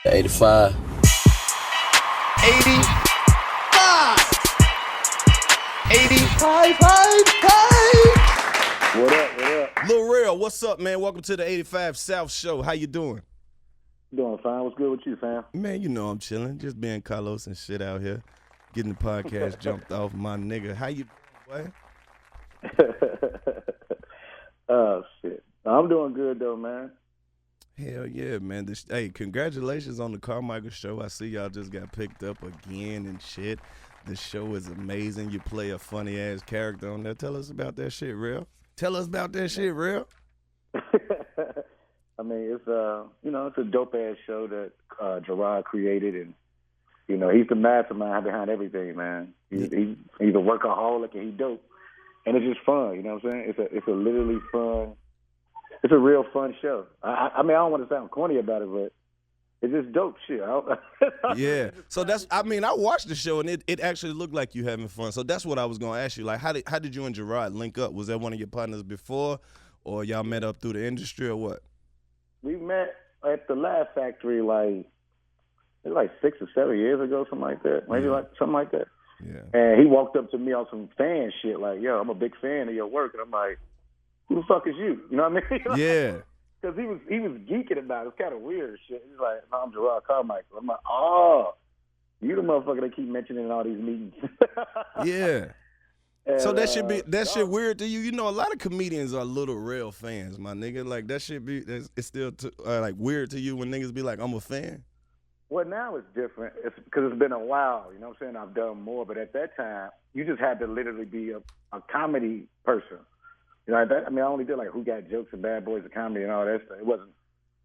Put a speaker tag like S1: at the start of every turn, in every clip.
S1: 85.
S2: 85. 85.
S3: What up? What up?
S2: Lil Rel, what's up, man? Welcome to the 85 South Show. How you doing?
S3: Doing fine. What's good with you, fam?
S2: Man, you know I'm chilling. Just being Karlous and shit out here. Getting the podcast jumped off, my nigga. How you doing, boy?
S3: Oh, shit. I'm doing good, though, man.
S2: Hell yeah, man. Hey, congratulations on the Carmichael show. I see y'all just got picked up again and shit. The show is amazing. You play a funny-ass character on there. Tell us about that shit, Rel. Tell us about that shit, Rel.
S3: I mean, it's it's a dope-ass show that Gerard created, and, you know, he's the mastermind behind everything, man. He's a workaholic, and he's dope. And it's just fun, you know what I'm saying? It's a literally fun. It's a real fun show. I mean, I don't want to sound corny about it, but it's just dope shit.
S2: Yeah. So I watched the show, and it actually looked like you having fun. So that's what I was going to ask you. Like, how did you and Gerard link up? Was that one of your partners before, or y'all met up through the industry, or what?
S3: We met at the Laugh Factory like 6 or 7 years ago, something like that. Maybe something like that.
S2: Yeah.
S3: And he walked up to me on some fan shit, like, yo, I'm a big fan of your work. And I'm like, who the fuck is you? You know what I mean?
S2: Yeah.
S3: Because he was geeking about it. It's kind of weird shit. He's like, no, I'm Gerard Carmichael. I'm like, oh, you the motherfucker they keep mentioning in all these meetings.
S2: Yeah.
S3: And,
S2: so that shit weird to you. You know, a lot of comedians are Lil Rel fans, my nigga. Like, that shit it's still like weird to you when niggas be like, I'm a fan.
S3: Well, now it's different. It's because it's been a while. You know what I'm saying? I've done more, but at that time, you just had to literally be a comedy person. You know, I only did like Who Got Jokes and Bad Boys of Comedy and all that stuff. It wasn't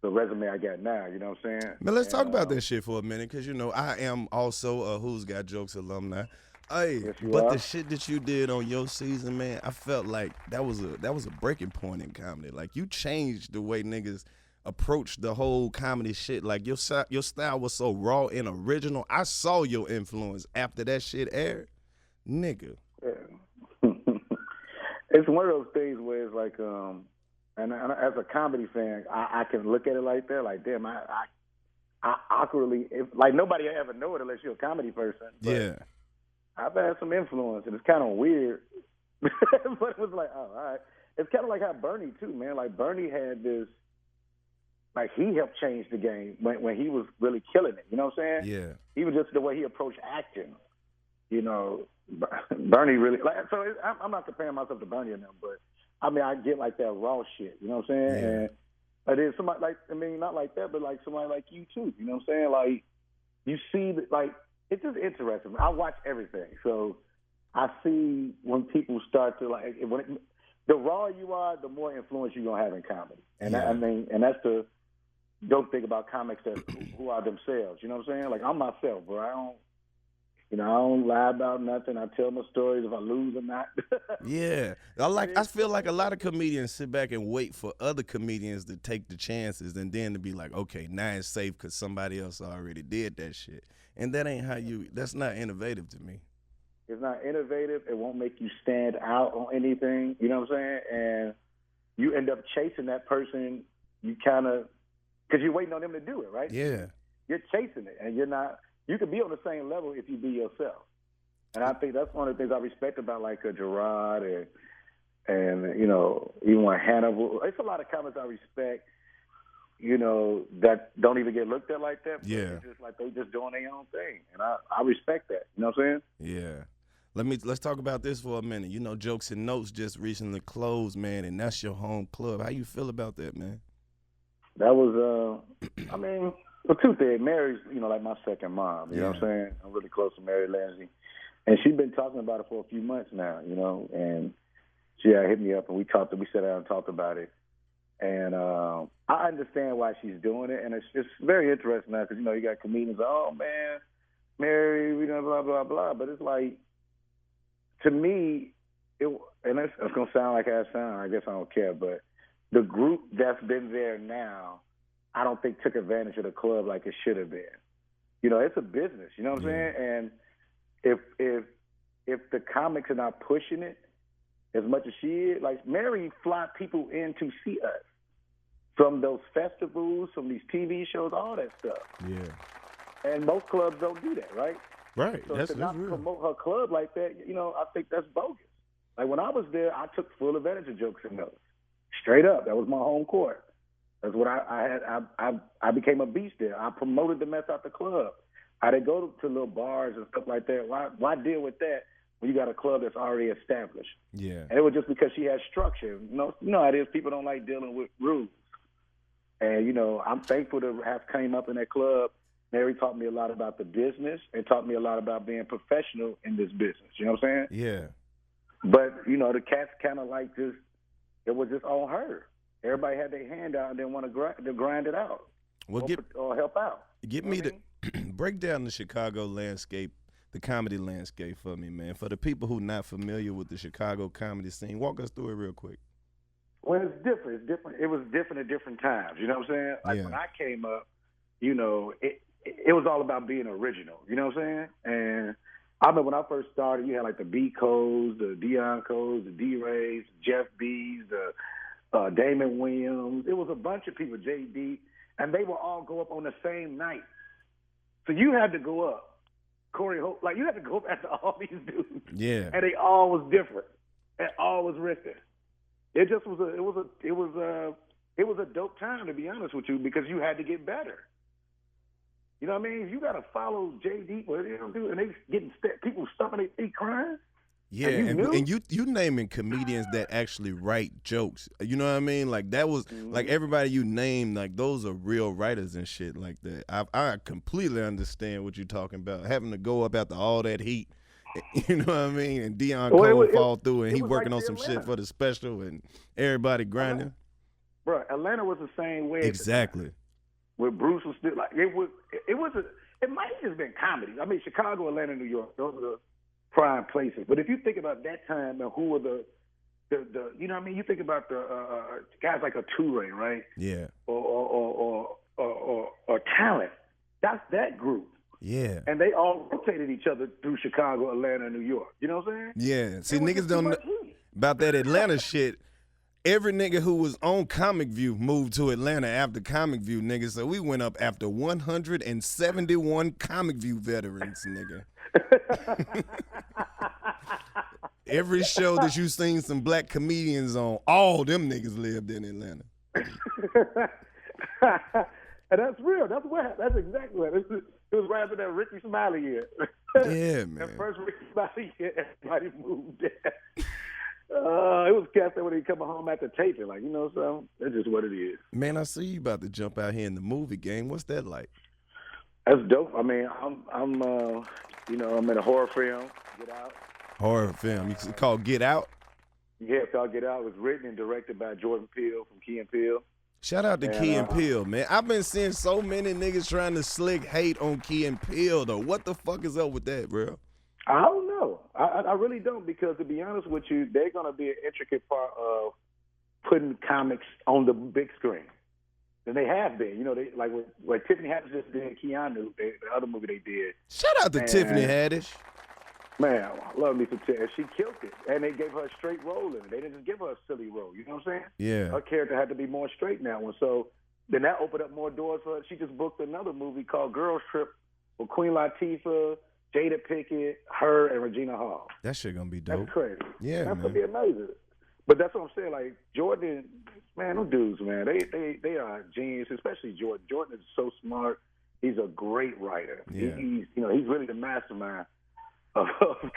S3: the resume I got now. You know what I'm saying?
S2: Man, let's talk about that shit for a minute, because, you know, I am also a Who's Got Jokes alumni. Hey,
S3: yes,
S2: but the shit that you did on your season, man, I felt like that was a breaking point in comedy. Like, you changed the way niggas approach the whole comedy shit. Like, your style was so raw and original. I saw your influence after that shit aired, nigga.
S3: Yeah. It's one of those things where it's like, and as a comedy fan, I can look at it like that. Like, damn, I awkwardly, like, nobody ever know it unless you're a comedy person. But
S2: yeah.
S3: I've had some influence, and it's kind of weird. But it was like, oh, all right. It's kind of like how Bernie too, man. Like, Bernie had this. Like, he helped change the game when he was really killing it. You know what I'm saying?
S2: Yeah.
S3: Even just the way he approached acting. You know, Bernie really. I'm not comparing myself to Bernie or nothing, but I mean, I get like that raw shit. You know what I'm saying?
S2: Yeah.
S3: And but then somebody not like that, but like somebody like you too. You know what I'm saying? Like, you see, like, it's just interesting. I watch everything, so I see when people start to like the rawer you are, the more influence you're gonna have in comedy. And
S2: yeah.
S3: and that's the dope thing about comics who are themselves. You know what I'm saying? Like, I'm myself, bro. I don't lie about nothing. I tell my stories if I lose or not.
S2: Yeah. I feel like a lot of comedians sit back and wait for other comedians to take the chances and then to be like, okay, now it's safe because somebody else already did that shit. And that ain't that's not innovative to me.
S3: It's not innovative. It won't make you stand out on anything. You know what I'm saying? And you end up chasing that person. You kind of, because you're waiting on them to do it, right?
S2: Yeah.
S3: You're chasing it, and you're not. You can be on the same level if you be yourself. And I think that's one of the things I respect about like a Gerard and you know, even one Hannibal. It's a lot of comics I respect, you know, that don't even get looked at like that.
S2: Yeah.
S3: Just like they just doing their own thing, and I respect that. You know what I'm saying?
S2: Yeah. Let's talk about this for a minute. You know, Jokes and Notes just recently closed, man, and that's your home club. How you feel about that, man?
S3: That was, well, two things. Mary's, you know, like my second mom. You know what I'm saying? I'm really close to Mary Lindsay. And she's been talking about it for a few months now, you know. And she hit me up, and we sat down and talked about it. And I understand why she's doing it. And it's very interesting now because, you know, you got comedians, oh, man, Mary, you know, blah, blah, blah. But it's like, to me, and it's going to sound like I sound, I guess I don't care, but the group that's been there now, I don't think took advantage of the club like it should have been. You know, it's a business, you know what I'm saying? And if the comics are not pushing it as much as she is, like, Mary fly people in to see us. from those festivals, from these TV shows, all that stuff.
S2: Yeah.
S3: And most clubs don't do that, right?
S2: Right.
S3: So
S2: That's
S3: to not
S2: real.
S3: promote her club like that, I think that's bogus. Like when I was there, I took full advantage of Jokes and Those. Straight up, that was my home court. That's what I had. I became a beast there. I promoted the mess out the club. I didn't go to little bars and stuff like that. Why deal with that when you got a club that's already established?
S2: Yeah.
S3: And it was just because she had structure. You know how it is. People don't like dealing with rules. And, I'm thankful to have came up in that club. Mary taught me a lot about the business and taught me a lot about being professional in this business. You know what I'm saying?
S2: Yeah.
S3: But, the cats kind of like just, it was just on her. Everybody had their hand out and didn't want to grind it out or help out.
S2: Get me to break down the Chicago landscape, the comedy landscape for me, man. For the people who not familiar with the Chicago comedy scene, walk us through it real quick.
S3: Well, it's different. It's different. It was different at different times. You know what I'm saying? Like when I came up, it was all about being original. You know what I'm saying? And I remember when I first started, you had like the B Codes, the Dion Codes, the D Rays, Jeff B's, the Damon Williams. It was a bunch of people, JD, and they would all go up on the same night. So you had to go up, Corey Hope, like you had to go up after all these dudes.
S2: Yeah.
S3: And they all was different, and all was ripping. It just was a dope time, to be honest with you, because you had to get better. You know what I mean? You got to follow JD, what they don't do, and they getting people stomping their feet crying.
S2: Yeah, and you naming comedians that actually write jokes. You know what I mean? Like that was like everybody you named, like those are real writers and shit like that. I completely understand what you're talking about. Having to go up after all that heat. You know what I mean? And Dion Cole fall through and he working like on some shit for the special and everybody grinding.
S3: Bro, Atlanta was the same way.
S2: Exactly.
S3: Where Bruce was still like it might have just been comedy. I mean, Chicago, Atlanta, New York, those are the prime places. But if you think about that time and who were the you know what I mean? You think about the guys like a Toure, right?
S2: Yeah.
S3: Or Talent. That's that group.
S2: Yeah.
S3: And they all rotated each other through Chicago, Atlanta, and New York. You know what I'm saying?
S2: Yeah. See, niggas don't know about that Atlanta shit. Every nigga who was on Comic View moved to Atlanta after Comic View, nigga. So we went up after 171 Comic View veterans, nigga. Every show that you seen some black comedians on, all them niggas lived in Atlanta.
S3: And that's real. That's exactly what it was right after that Ricky Smiley year.
S2: Yeah, man.
S3: That first Ricky Smiley year, everybody moved there. It was cast that when they coming home after taping, like, you know something? That's just what it is.
S2: Man, I see you about to jump out here in the movie game. What's that like?
S3: That's dope. I mean, I'm in a horror film, Get Out.
S2: Horror film. It's called Get Out?
S3: Yeah, it's called Get Out. It was written and directed by Jordan Peele from Key and Peele.
S2: Shout out to Key and Peele, man. I've been seeing so many niggas trying to slick hate on Key and Peele, though. What the fuck is up with that, bro?
S3: I don't know. I really don't, because to be honest with you, they're going to be an intricate part of putting comics on the big screen. And they have been. You know, they like Tiffany Haddish just did Keanu, the other movie they did.
S2: Shout out to Tiffany Haddish.
S3: Man, I love me some Tiffany. She killed it. And they gave her a straight role in it. They didn't just give her a silly role. You know what I'm saying?
S2: Yeah.
S3: Her character had to be more straight in that one. So then that opened up more doors for her. She just booked another movie called Girls Trip with Queen Latifah, Jada Pinkett, her, and Regina Hall.
S2: That shit gonna be dope.
S3: That's crazy.
S2: Yeah,
S3: that's
S2: man.
S3: gonna be amazing. But that's what I'm saying. Like Jordan, man, them dudes, man, they are genius. Especially Jordan. Jordan is so smart. He's a great writer.
S2: Yeah.
S3: He's really the mastermind of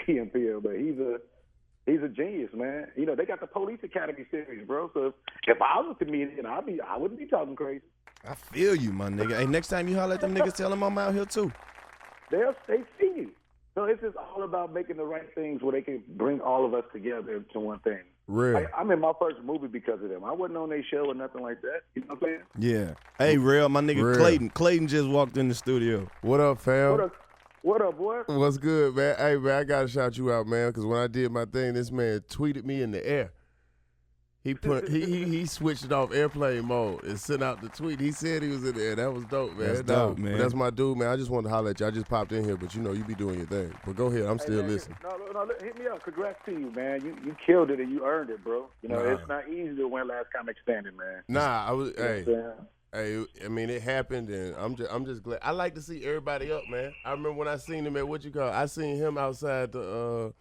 S3: Key and Peele. But he's a genius, man. You know, they got the Police Academy series, bro. So if I was a comedian, I wouldn't be talking crazy.
S2: I feel you, my nigga. Hey, next time you holler at them niggas, tell them I'm out here too.
S3: They see you. So it's just all about making the right things where they can bring all of us together into one thing.
S2: Real.
S3: I'm in my first movie because of them. I wasn't on their show or nothing like that. You know what I'm saying?
S2: Yeah. Hey, Rel, my nigga
S1: Real.
S2: Clayton. Clayton just walked in the studio.
S1: What up, fam?
S3: What up, boy?
S1: What's good, man? Hey, man, I got to shout you out, man, because when I did my thing, this man tweeted me in the air. He switched it off airplane mode and sent out the tweet. He said he was in there. That was dope, man.
S2: That's dope, man.
S1: But that's my dude, man. I just wanted to holler at you. I just popped in here, but you be doing your thing. But go ahead. I'm still listening.
S3: No, hit me up. Congrats to you, man. You killed it and you earned it, bro. It's not easy to win Last Comic Standing, man.
S1: Nah, I was. Hey, I mean, it happened, and I'm just glad. I like to see everybody up, man. I remember when I seen him at I seen him outside the.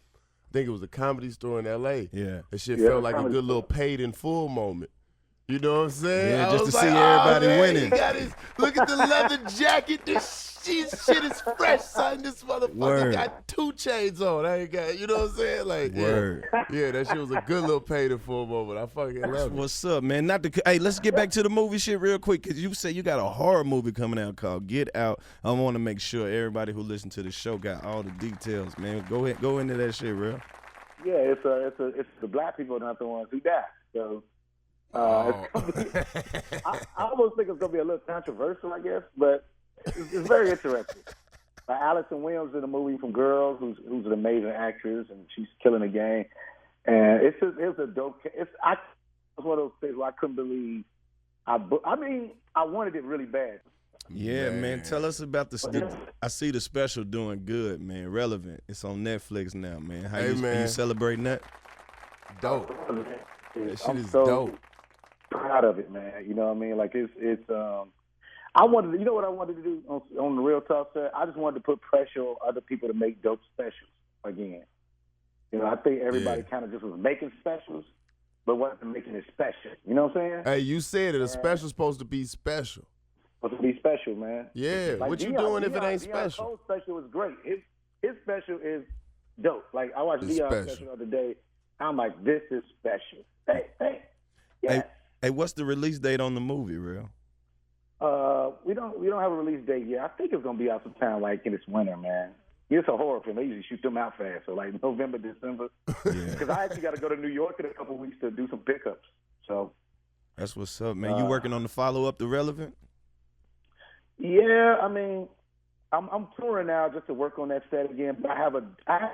S1: I think it was a Comedy Store in L.A.
S2: Yeah.
S1: That shit felt like a good little paid in full moment. You know what I'm saying?
S2: Yeah, just to see everybody winning.
S1: He got look at the leather jacket. This shit is fresh, son. This motherfucker got 2 chains on. I ain't got, you know what I'm saying? Like, yeah, that shit was a good little paid in full moment. I fucking love it.
S2: What's up, man? Hey, let's get back to the movie shit real quick, because you said you got a horror movie coming out called Get Out. I want to make sure everybody who listened to the show got all the details, man. Go ahead, go into that shit, real.
S3: Yeah, it's the black people, not the ones who die. So. I almost think it's gonna be a little controversial, I guess, but it's very interesting. Allison Williams in the movie from Girls, who's an amazing actress, and she's killing the game. And it's a dope. It's one of those things where I couldn't believe. I wanted it really bad.
S2: Yeah, man. Tell us about I see the special doing good, man. Relevant. It's on Netflix now, man. How you celebrating that?
S1: Dope. That shit is
S3: so
S1: dope.
S3: Proud of it, man. You know what I mean? Like it's I wanted, you know what I wanted to do on the Real Talk set? I just wanted to put pressure on other people to make dope specials again. You know, I think everybody kind of just was making specials, but wasn't making it special. You know what I'm saying?
S1: Hey, you said it. A special's supposed to be special.
S3: Supposed to be special, man.
S1: Yeah.
S3: Like
S1: what you doing if it ain't special?
S3: Cole's special is great. His special is dope. Like I watched Dion's special the other day. I'm like, this is special. Hey. Yeah.
S2: Hey, what's the release date on the movie, Real?
S3: We don't have a release date yet. I think it's gonna be out sometime like in this winter, man. It's a horror film. They usually shoot them out fast, so like November, December. Because I actually got to go to New York in a couple weeks to do some pickups. So
S2: that's what's up, man. You working on the follow up to Relevant?
S3: Yeah, I mean, I'm touring now just to work on that set again. But I have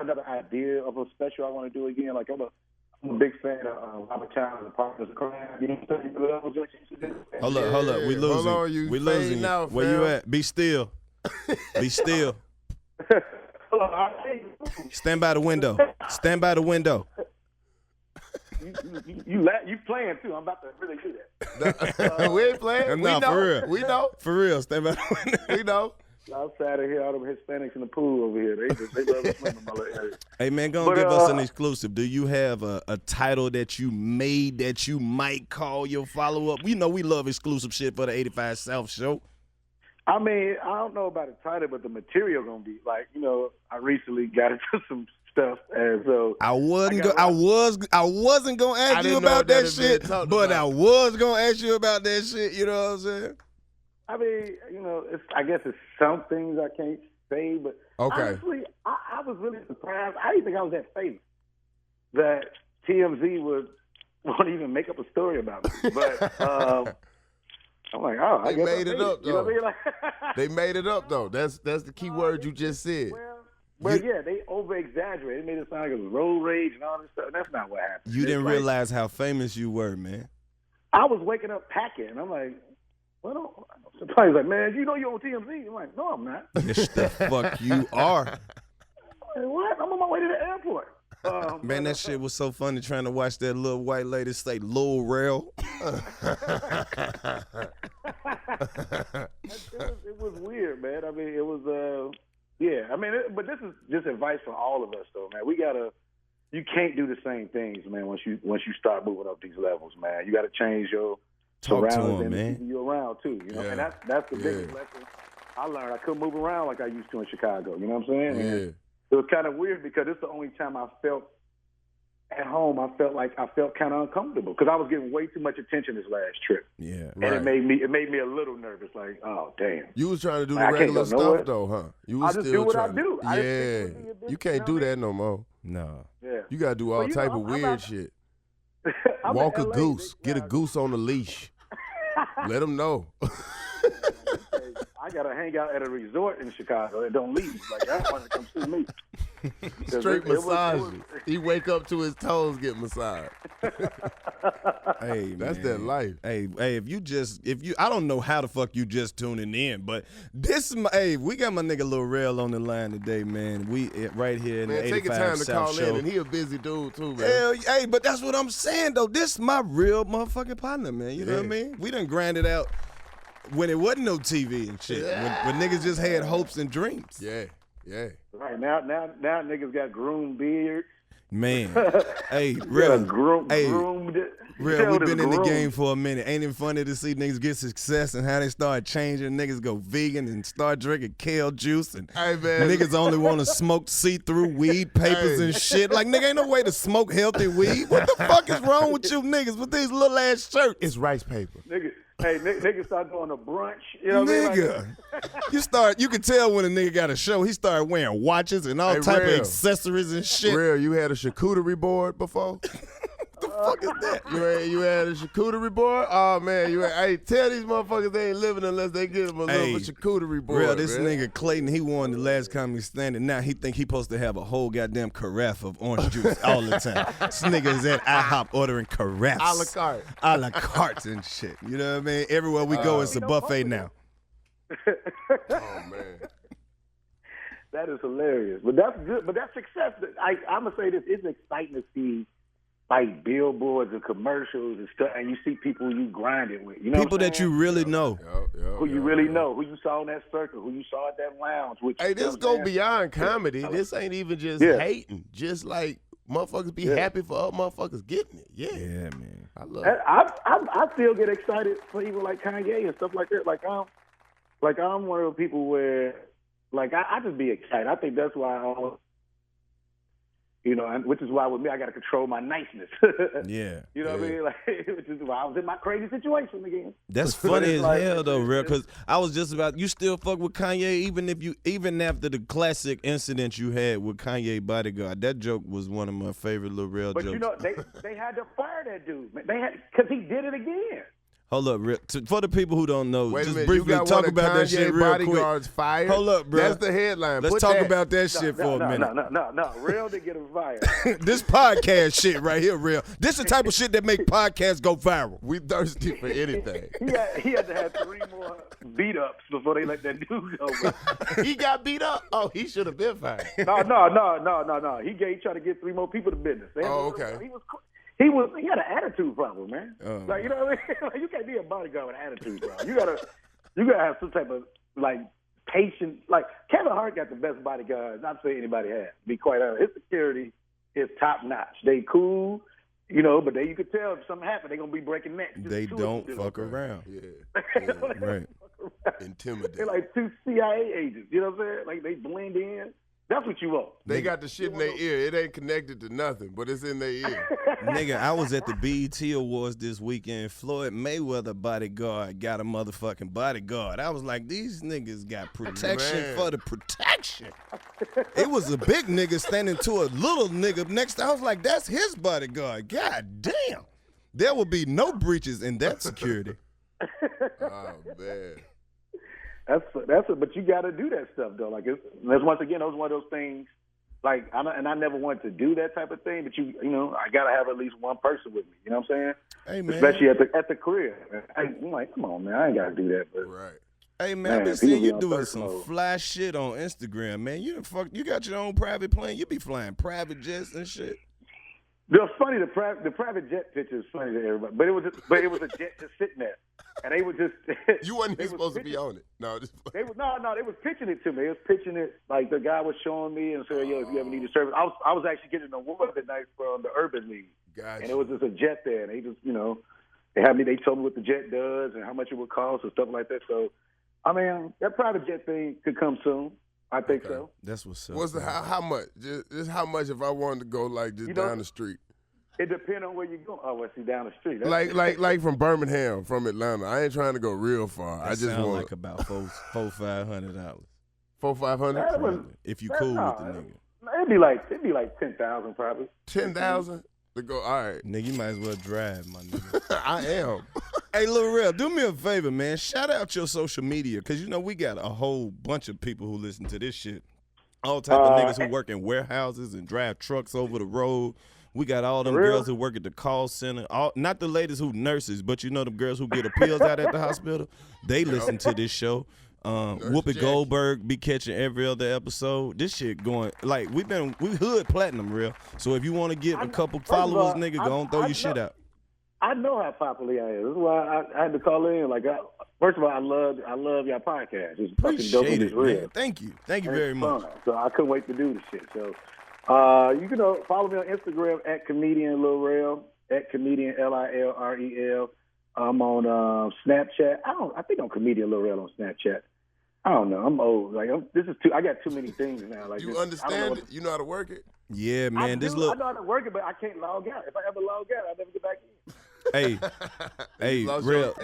S3: another idea of a special I want to do again. Like I'm a big fan of Robert Child's and Partners of Crime. You know what I'm saying?
S2: Hold up. We losing.
S1: Hold on,
S2: we losing you.
S1: Out,
S2: where you at? Be still. Be still. Stand by the window. Stand by the window.
S3: You playing too. I'm about to really do that.
S1: We ain't playing.
S2: No, for real.
S1: We know.
S2: For real. Stand by the window.
S1: We know.
S3: Outside of here, all them Hispanics in the pool over here. They love to swim in my little area.
S2: Hey man, go and give us an exclusive. Do you have a title that you made that you might call your follow up? We know we love exclusive shit for the 85 South show.
S3: I mean, I don't know about the title, but the material gonna be like, you know, I recently got into some stuff, and so
S2: I wasn't gonna ask you about that shit, but I was gonna ask you about that shit. You know what I'm saying?
S3: I mean, you know, I guess it's some things I can't say, but honestly, I was really surprised. I didn't think I was that famous that TMZ won't even make up a story about me. But I'm like, oh, I guess
S1: made it up, though.
S3: You know what I mean?
S1: They made it up, though. That's the key word you just said.
S3: Well, yeah, they over-exaggerated. They made it sound like it was road rage and all this stuff. That's not what happened.
S2: You didn't realize how famous you were, man.
S3: I was waking up packing, and I'm like, well, somebody's like, man, you know you're on TMZ. I'm like, no, I'm not.
S2: Yes, the fuck you are.
S3: Like, what? I'm on my way to the airport.
S2: Man, that shit was so funny trying to watch that little white lady say Lil Rel.
S3: It was weird, man. I mean, it was, yeah. I mean, but this is just advice for all of us, though, man. You can't do the same things, man, once you start moving up these levels, man. You got to change your surroundings and people you around, too. You know, and that's the biggest lesson I learned. I couldn't move around like I used to in Chicago. You know what I'm saying?
S1: Yeah.
S3: And it was kind of weird because it's the only time I felt at home. I felt kind of uncomfortable because I was getting way too much attention this last trip.
S2: Yeah,
S3: and it made me a little nervous. Like, oh damn.
S1: You was trying to do the regular stuff though, huh? You was
S3: I just do what I do.
S1: Yeah, you can't do that no more.
S2: No.
S3: Yeah.
S1: You gotta do all type of weird shit. Walk a goose. Get a goose on a leash. Let them know.
S3: I gotta hang out at a resort in Chicago and don't leave. Like I want to come see me.
S1: Straight massage. He wake up to his toes get massaged.
S2: Hey,
S1: That's
S2: man.
S1: that life.
S2: Hey, I don't know how the fuck you just tuning in, but we got my nigga Lil Rel on the line today, man. We right here in the 85
S1: take your time to
S2: South
S1: call
S2: Show.
S1: in, and he a busy dude too, man.
S2: Hell, hey, but that's what I'm saying though. This my real motherfucking partner, man. You know what I mean? We done grinded out when it wasn't no TV and shit. When niggas just had hopes and dreams.
S1: Yeah.
S3: Right now niggas got groomed beards.
S2: Man, hey, Rel,
S3: groomed.
S2: Rel, we been in the game for a minute. Ain't it funny to see niggas get success and how they start changing? Niggas go vegan and start drinking kale juice, and niggas only want to smoke see-through weed papers and shit. Like, nigga, ain't no way to smoke healthy weed. What the fuck is wrong with you niggas with these little ass shirts?
S1: It's rice paper.
S3: Niggas start doing a brunch. You know what I mean?
S2: Like, you can tell when a nigga got a show. He started wearing watches and all type of accessories and shit.
S1: Real, you had a charcuterie board before?
S2: What the fuck is that?
S1: You had a charcuterie board? Oh, man. Hey, tell these motherfuckers they ain't living unless they get them a little charcuterie board.
S2: Real, this nigga Clayton, he won the last comedy standing. Now he think he supposed to have a whole goddamn carafe of orange juice all the time. This nigga is at IHOP ordering carafes.
S1: A la carte.
S2: A la carte and shit. You know what I mean? Everywhere we go, it's a buffet now.
S1: Oh, man.
S3: That is hilarious. But that's good. But that's success. I'm going to say this. It's exciting to see like billboards and commercials and stuff, and you see people you grinded with. You know
S2: people that you really know.
S3: Who you really know. Who you saw in that circle. Who you saw at that lounge.
S1: Hey, this go beyond comedy. This ain't even just hating. Just like motherfuckers be happy for other motherfuckers getting it. Yeah,
S2: man.
S1: I love it.
S3: I still get excited for even like Kanye and stuff like that. I'm one of those people where like I just be excited. I think that's why I always, which is why with me I got to control my niceness.
S2: Yeah.
S3: You know what I mean? Like, which is why I was in my crazy situation again.
S2: That's funny as hell though, Real, because I was just about, you still fuck with Kanye even after the classic incident you had with Kanye Bodyguard. That joke was one of my favorite Lil Rel jokes.
S3: But they had to fire that dude. Because he did it again.
S2: Hold up, Real. For the people who don't know,
S1: Wait
S2: just
S1: a minute,
S2: briefly talk about that shit real
S1: Bodyguards
S2: quick.
S1: Fired?
S2: Hold up, bro.
S1: That's the headline.
S2: Let's talk about that shit for a minute.
S3: No. Real didn't get him fired.
S2: This podcast shit right here, Real. This the type of shit that make podcasts go viral.
S1: We thirsty for anything.
S3: He had to have 3 more beat-ups before they let that dude go.
S1: He got beat up? Oh, he should have been fired.
S3: No. He tried to get 3 more people to business.
S1: Okay.
S3: He had an attitude problem, man. Like, you know what I mean? Like, you can't be a bodyguard with an attitude problem. You gotta have some type of like patience. Like Kevin Hart got the best bodyguard not say anybody has. To be quite honest, his security is top notch. They cool, but then you could tell if something happened, they gonna be breaking necks.
S2: They don't fuck around.
S1: Yeah.
S2: Right.
S1: Intimidating.
S3: They're like 2 CIA agents. You know what I'm saying? Like they blend in. That's what you want.
S1: They got the shit in their ear. It ain't connected to nothing, but it's in their ear.
S2: Nigga, I was at the BET Awards this weekend. Floyd Mayweather bodyguard got a motherfucking bodyguard. I was like, these niggas got protection for the protection. It was a big nigga standing to a little nigga next to. I was like, that's his bodyguard. God damn. There will be no breaches in that security.
S1: Oh, man.
S3: But you got to do that stuff though. Like that's once again, that was one of those things. Like I never wanted to do that type of thing, but I got to have at least one person with me. You know what I'm saying?
S2: Hey man,
S3: especially at the crib. I'm like, come on, man, I ain't got to do that. But
S1: right.
S2: Hey man, I've been seeing you doing some fly shit on Instagram, man. You got your own private plane. You be flying private jets and shit.
S3: It's funny, the private jet picture is funny to everybody, but it was a jet just sitting there, and they were just.
S1: You wasn't supposed to be on it. No,
S3: they was pitching it to me. They was pitching it like the guy was showing me and saying, "Yo, if you ever need a service," I was actually getting an award that night from the Urban League,
S1: gotcha.
S3: And it was just a jet there, and they just they told me what the jet does and how much it would cost and stuff like that. So, I mean, that private jet thing could come soon. I think so.
S2: That's what's up.
S1: What's how much? Just how much if I wanted to go like just down the street?
S3: It depends on where you go. Oh, see, down the street.
S1: Like from Birmingham, from Atlanta. I ain't trying to go real far.
S2: That
S1: I just want
S2: like about $400-$500.
S1: $400-$500
S2: if you cool with the nigga.
S3: It'd be like 10,000 probably.
S1: 10,000 to go. All right,
S2: nigga, you might as well drive, my nigga.
S1: I am.
S2: Hey, Lil Rel, do me a favor, man. Shout out your social media, because we got a whole bunch of people who listen to this shit. All type of niggas who work in warehouses and drive trucks over the road. We got all them girls who work at the call center. Not the ladies who nurses, but you know them girls who get appeals out at the hospital. They listen to this show. Whoopi Goldberg be catching every other episode. This shit going like we hood platinum real. So if you want to get a couple followers, nigga, go on throw your shit out.
S3: I know how popular I am. This is why I had to call in. Like, first of all, I love your podcast. It's fucking dope and it's real.
S2: Man. Thank you very much.
S3: So I couldn't wait to do this shit. So you can follow me on Instagram at comedian Lil Rel, at comedian LILREL. I'm on Snapchat. I think I'm comedian Lil Rel on Snapchat. I don't know. I'm old. Like I got too many things now. Like
S1: you understand it? You know how to work it?
S2: Yeah, man.
S3: I know how to work it, but I can't log out. If I ever log out, I'll never get back in.
S2: Hey, real.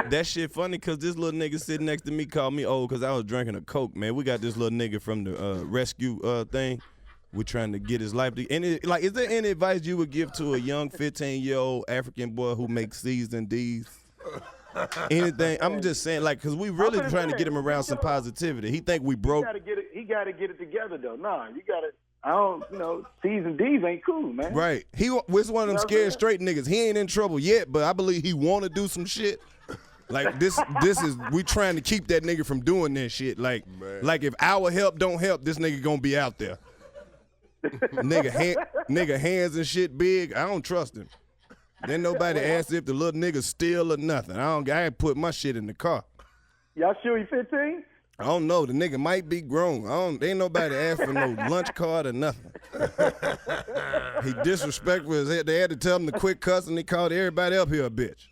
S2: That shit funny because this little nigga sitting next to me called me old because I was drinking a Coke, man. We got this little nigga from the rescue thing. We're trying to get his life. Is there any advice you would give to a young 15-year-old African boy who makes C's and D's? Anything? I'm just saying, like, because we really trying to get him around some positivity. He think we broke.
S3: He got to get it together, though. Nah, you got to. I don't, C's and D's ain't cool, man.
S2: Right. We're one of them scared straight niggas. He ain't in trouble yet, but I believe he want to do some shit. Like this is we trying to keep that nigga from doing that shit. Like if our help don't help, this nigga gonna be out there. nigga hands and shit big. I don't trust him. Then nobody asked if the little nigga steal or nothing. I ain't put my shit in the car.
S3: Y'all sure he 15?
S2: I don't know. The nigga might be grown. Ain't nobody asked for no lunch card or nothing. He disrespectful. They had to tell him to quit cussing. He called everybody up here a bitch.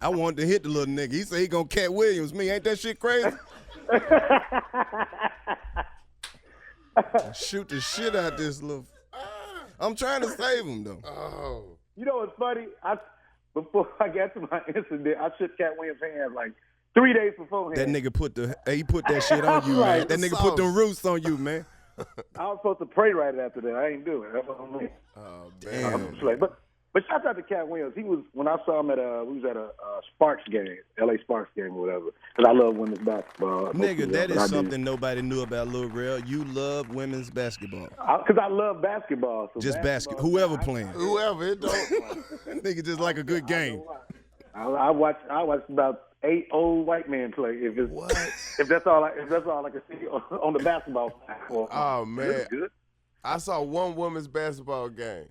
S2: I wanted to hit the little nigga. He said he gonna Cat Williams me. Ain't that shit crazy? Shoot the shit out this little. I'm trying to save him though.
S1: Oh.
S3: You know what's funny? Before I got to my incident, I shook Cat Williams' hand like 3 days beforehand.
S2: That nigga put that shit on you, man. That nigga put them roots on you, man.
S3: I was supposed to pray right after that. I ain't do it. That's what I mean.
S2: Oh, damn.
S3: But shout out to Cat Williams. He was when I saw him we was at a Sparks game, LA Sparks game or whatever. Because I love women's basketball.
S2: Nigga, that is something nobody knew about Lil Rel. You love women's basketball.
S3: Because I love basketball. So
S2: just basketball. Whoever playing.
S1: Whoever, it don't.
S2: Nigga just like a good game.
S3: I watched about 8 old white men play. If that's all I can see on the basketball platform.
S1: Oh man, I saw one women's basketball game,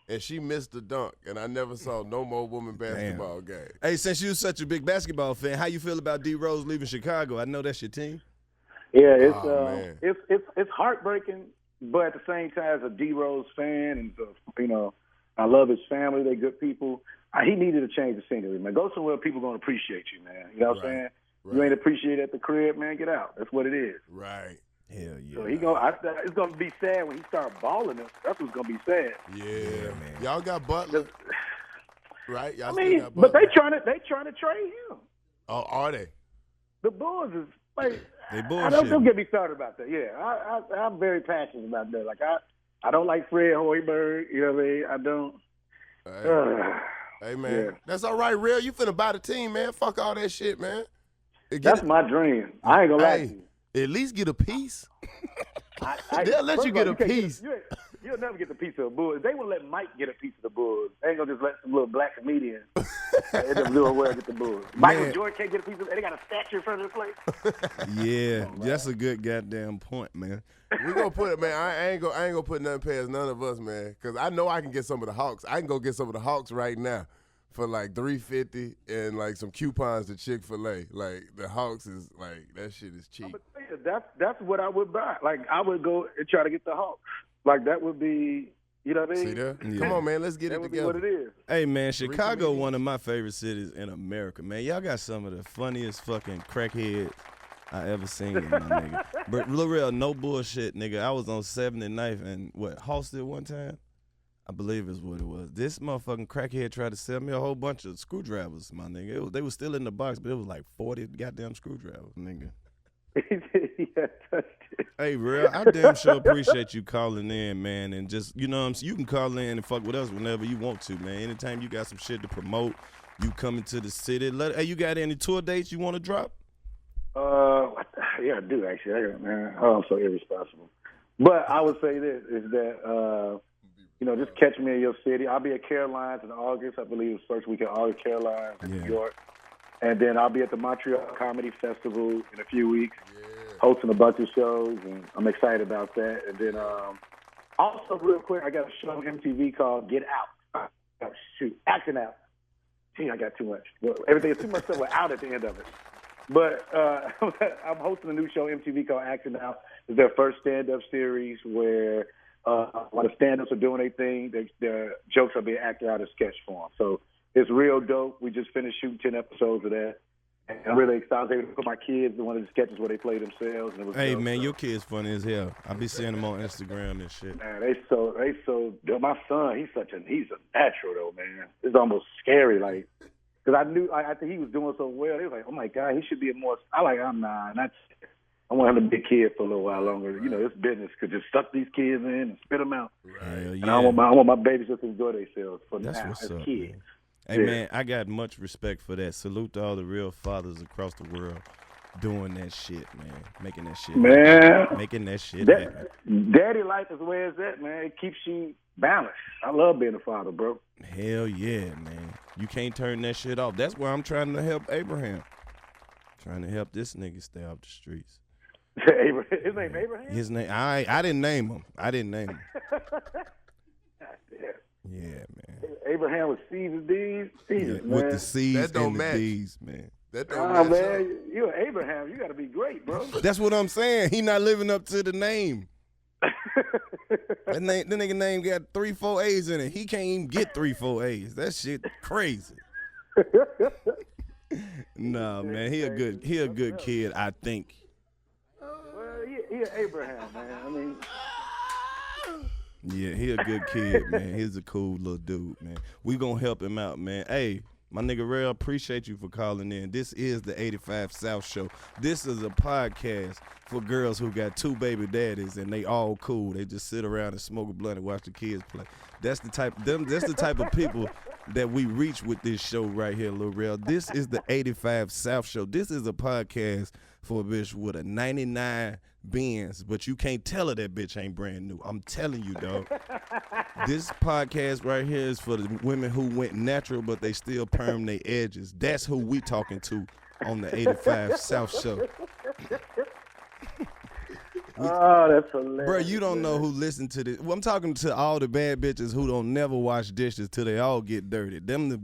S1: and she missed the dunk, and I never saw no more women basketball game.
S2: Hey, since you're such a big basketball fan, how you feel about D Rose leaving Chicago? I know that's your team.
S3: Yeah, it's heartbreaking, but at the same time, as a D Rose fan, and I love his family. They're good people. He needed to change the scenery, man. Go somewhere people gonna appreciate you, man. You know what I'm saying? Right. You ain't appreciated at the crib, man. Get out. That's what it is.
S1: Right.
S2: Hell yeah.
S3: So it's gonna be sad when he start balling. That's what's gonna be sad.
S1: Yeah, man. Y'all got Butler, right? Y'all
S3: still
S1: got Butler.
S3: But they trying to trade him.
S1: Oh, are they?
S3: The Bulls is like
S2: they bullshit.
S3: Don't get me started about that. Yeah, I'm very passionate about that. Like I don't like Fred Hoiberg. You know what I mean? I don't.
S1: Hey man, that's all right, Rel. You finna buy the team, man. Fuck all that shit, man.
S3: That's my dream. I ain't gonna lie to you.
S1: At least get a piece. They'll let you get a piece.
S3: You'll never get the piece of the Bulls. They won't let Mike get a piece of the Bulls. They ain't gonna just let some little black comedians end up doing well get the Bulls. Michael Jordan can't get a piece of it. They got a statue in front of the place.
S2: Yeah, that's a good goddamn point, man.
S1: We gonna put it, man. I ain't gonna put nothing past none of us, man. Cause I know I can get some of the Hawks. I can go get some of the Hawks right now for like $3.50 and like some coupons to Chick-fil-A. Like the Hawks is like that shit is cheap.
S3: That's what I would buy. Like I would go and try to get the Hawks. Like that would be, you know what I mean?
S1: See there? Yeah. Come on, man. Let's get it together.
S3: That would be what it is.
S2: Hey, man, Chicago, one of my favorite cities in America, man. Y'all got some of the funniest fucking crackheads I ever seen, my nigga. But Lil Rel, no bullshit, nigga. I was on 79th and Halsted one time? I believe is what it was. This motherfucking crackhead tried to sell me a whole bunch of screwdrivers, my nigga. They were still in the box, but it was like 40 goddamn screwdrivers, nigga. Hey, Rel, I damn sure appreciate you calling in, man, and just, you know what I'm saying, you can call in and fuck with us whenever you want to, man. Anytime you got some shit to promote, you coming to the city. Hey, you got any tour dates you want to drop?
S3: Yeah, I do, actually. Man, I'm so irresponsible. But I would say this is that just catch me in your city. I'll be at Caroline's in August. I believe it's first week in August, Caroline's in New York. And then I'll be at the Montreal Comedy Festival in a few weeks, hosting a bunch of shows, and I'm excited about that. And then also, real quick, I got a show on MTV called Get Out. Acting Out. Gee, I got too much. Well, everything is too much stuff with out at the end of it. But I'm hosting a new show on MTV called Acting Out. It's their first stand-up series where while the stand-ups are doing their thing, their jokes are being acted out in sketch form. So it's real dope. We just finished shooting 10 episodes of that. And I'm really excited. I was able to put my kids in one of the sketches where they play themselves. And it was
S2: hey,
S3: dope.
S2: man, your kid's funny as hell. I be seeing them on Instagram and shit.
S3: Man, they so my son, he's a natural though, man. It's almost scary, like, because I think he was doing so well. They was like, oh my God, he should be a more. I want him to be a kid for a little while longer. This business could just suck these kids in and spit them out.
S2: Right.
S3: And I want my babies just to enjoy themselves for
S2: That's
S3: now
S2: what's
S3: as
S2: up,
S3: kids.
S2: Man. Hey, man, I got much respect for that. Salute to all the real fathers across the world doing that shit, man. Making that shit happen. Making that shit happen.
S3: Daddy life is the way it's at, man. It keeps you balanced. I love being a father, bro.
S2: Hell yeah, man. You can't turn that shit off. That's why I'm trying to help Abraham. Trying to help this nigga stay off the streets.
S3: His name Abraham?
S2: His name, I didn't name him. Yeah, man.
S3: Abraham with C's and D's. Jesus,
S2: with
S3: man.
S2: the C's
S1: That don't
S2: and
S1: match.
S2: the D's, man.
S1: That don't match
S3: man,
S1: up.
S3: you're Abraham. You got to be great, bro.
S2: That's what I'm saying. He not living up to the name. The nigga name got 3-4 A's in it. He can't even get 3-4 A's. That shit crazy. Nah, man. He a good kid, I think.
S3: Well, he an Abraham, man. I mean.
S2: Yeah, he a good kid, man. He's a cool little dude, man. We gonna help him out, man. Hey, my nigga Rel, appreciate you for calling in. This is the 85 South Show. This is a podcast for girls who got 2 baby daddies and they all cool. They just sit around and smoke a blunt and watch the kids play. That's the type of people that we reach with this show right here, Lil Rel. This is the 85 South Show. This is a podcast for a bitch with a 99 Benz, but you can't tell her that bitch ain't brand new. I'm telling you, dog. This podcast right here is for the women who went natural, but they still perm their edges. That's who we talking to on the 85 South Show.
S3: Oh, that's hilarious.
S2: Bro, you don't know who listened to this. Well, I'm talking to all the bad bitches who don't never wash dishes till they all get dirty.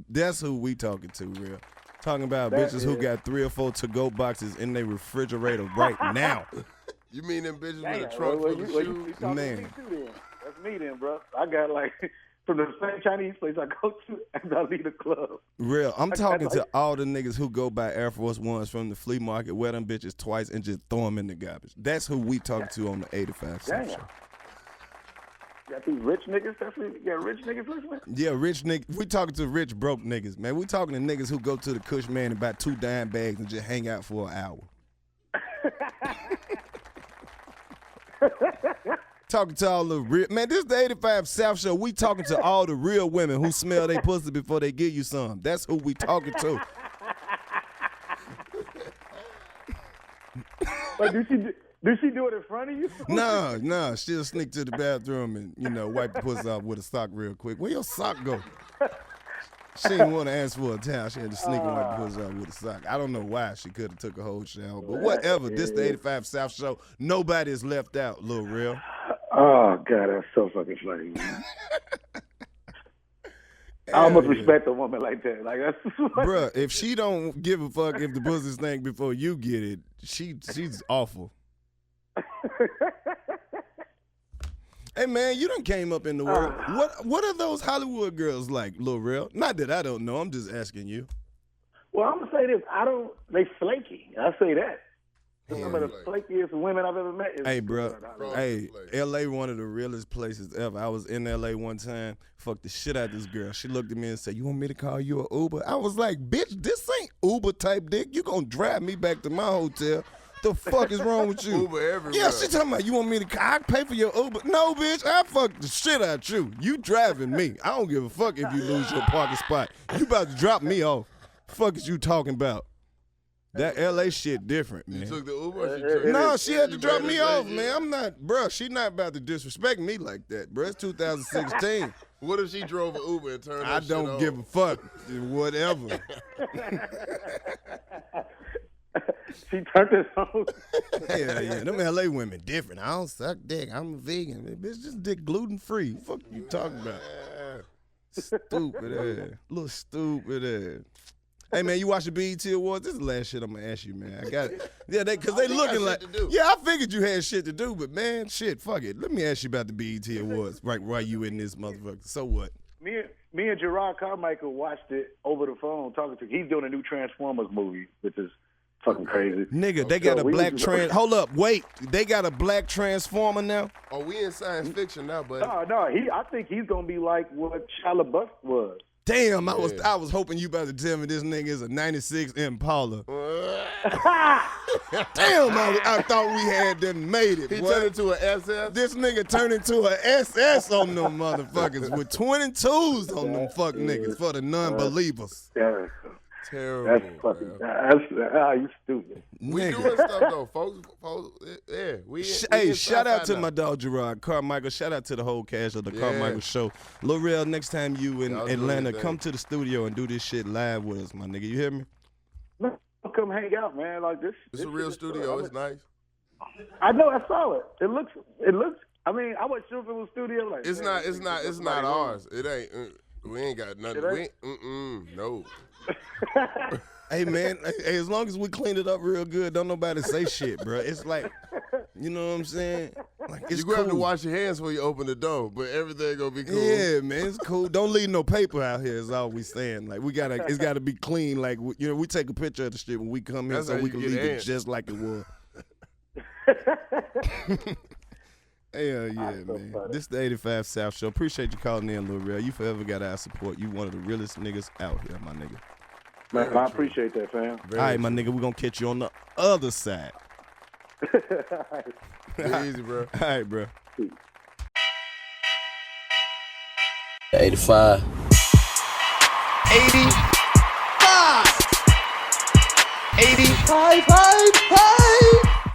S2: That's who we talking to, real. Talking about bitches who got 3 or 4 to-go boxes in their refrigerator right now.
S1: You mean them bitches
S3: Damn,
S1: with a trunk full of
S3: you
S1: shoes?
S3: talking
S2: Man.
S3: to me too, then. That's me then, bro. I got like from the same Chinese place I go to after I leave the club.
S2: Real, I'm talking to all the niggas who go buy Air Force Ones from the flea market, wear them bitches twice, and just throw them in the garbage. That's who we talking to on the 85 South Show.
S3: Got these rich niggas? You got rich niggas listening?
S2: Yeah, rich niggas. We talking to rich broke niggas, man. We talking to niggas who go to the Kush Man and buy 2 dime bags and just hang out for an hour. Talking to all the real man. This is the 85 South Show. We talking to all the real women who smell they pussy before they give you some. That's who we talking to.
S3: Wait, do she do it in front of you?
S2: No, she'll sneak to the bathroom and wipe the pussy off with a sock real quick. Where your sock go? She didn't want to ask for a towel. She had to sneak and wipe the pussy off with a sock. I don't know why she could have took a whole shower, but whatever. This the 85 South Show. Nobody is left out, Lil Rel.
S3: Oh God, that's so fucking funny, man. I almost respect a woman like that. Like that's
S2: Bruh, if she don't give a fuck if the pussy stink before you get it, she's awful. Hey man, you done came up in the world. What are those Hollywood girls like, Lil Rel? Not that I don't know. I'm just asking you.
S3: Well, I'm gonna say this. They flaky. I say that. Some of the flakiest women I've ever met.
S2: Hey, bro. Hey, L.A. one of the realest places ever. I was in L.A. one time. Fucked the shit out of this girl. She looked at me and said, "You want me to call you an Uber?" I was like, "Bitch, this ain't Uber type dick. You gonna drive me back to my hotel? The fuck is wrong with you?"
S1: Uber everywhere.
S2: Yeah, she talking about, "You want me to? I pay for your Uber?" No, bitch. I fuck the shit out you. You driving me. I don't give a fuck if you lose your parking spot. You about to drop me off. Fuck is you talking about? That LA shit different, man.
S1: You took the Uber or she took
S2: No, she had to drop me off, man. I'm not, bro. She not about to disrespect me like that, bro. It's 2016.
S1: What if she drove an Uber and turned
S2: I
S1: that
S2: don't
S1: shit
S2: give
S1: on?
S2: a fuck. Whatever.
S3: She turned it on.
S2: Yeah. Them LA women different. I don't suck dick. I'm a vegan. Bitch, just dick gluten free. Fuck you talking about? Stupid ass. Little stupid ass. Hey man, you watch the BET Awards? This is the last shit I'm gonna ask you, man. I got it. Yeah, because they looking like. Yeah, I figured you had shit to do, but man, shit, fuck it. Let me ask you about the BET Awards. Right, while you in this motherfucker. So what?
S3: Me and Gerard Carmichael watched it over the phone talking to. He's doing a new Transformers movie, which is fucking crazy.
S2: Nigga, they got a black Hold up, wait. They got a black Transformer now?
S1: Oh, we in science fiction now, buddy.
S3: No. I think he's gonna be like what Shia LaBeouf was.
S2: Damn, I was hoping you about to tell me this nigga is a 96 Impala. Damn, I thought we had done made it.
S1: He turned into an SS?
S2: This nigga turned into an SS on them motherfuckers with 22s on them fuck niggas for the non-believers.
S3: Yeah.
S1: Terrible.
S3: That's fucking. You stupid.
S1: We doing stuff though, folks. Yeah,
S2: Hey, shout out to my dog Gerard Carmichael. Shout out to the whole cast of the Carmichael Show. Lil Rel, next time you in Atlanta, come to the studio and do this shit live with us, my nigga. You hear me?
S3: I'll come hang out, man. Like this.
S1: It's a real studio. It's nice.
S3: I know. I saw it. It looks. I mean, I wasn't sure if it was studio. Like
S1: It's not ours. It ain't. We ain't got nothing. No.
S2: Hey man, as long as we clean it up real good, don't nobody say shit, bro. It's like, you know what I'm saying? Like it's
S1: you have to
S2: cool.
S1: wash your hands before you open the door, but everything gonna be cool.
S2: Yeah, man, it's cool. Don't leave no paper out here. Is all we saying. Like it's gotta be clean. Like we take a picture of the shit when we come in, so we can leave it just like it was. Hell yeah, man.
S3: Funny.
S2: This is the 85 South Show. Appreciate you calling in, Lil Rel. You forever got our support. You one of the realest niggas out here, my nigga.
S3: Man, I appreciate that, fam.
S2: All right, my nigga, we're going to catch you on the other side.
S1: Easy, bro.
S2: All right, bro.
S4: 85. 85. 85.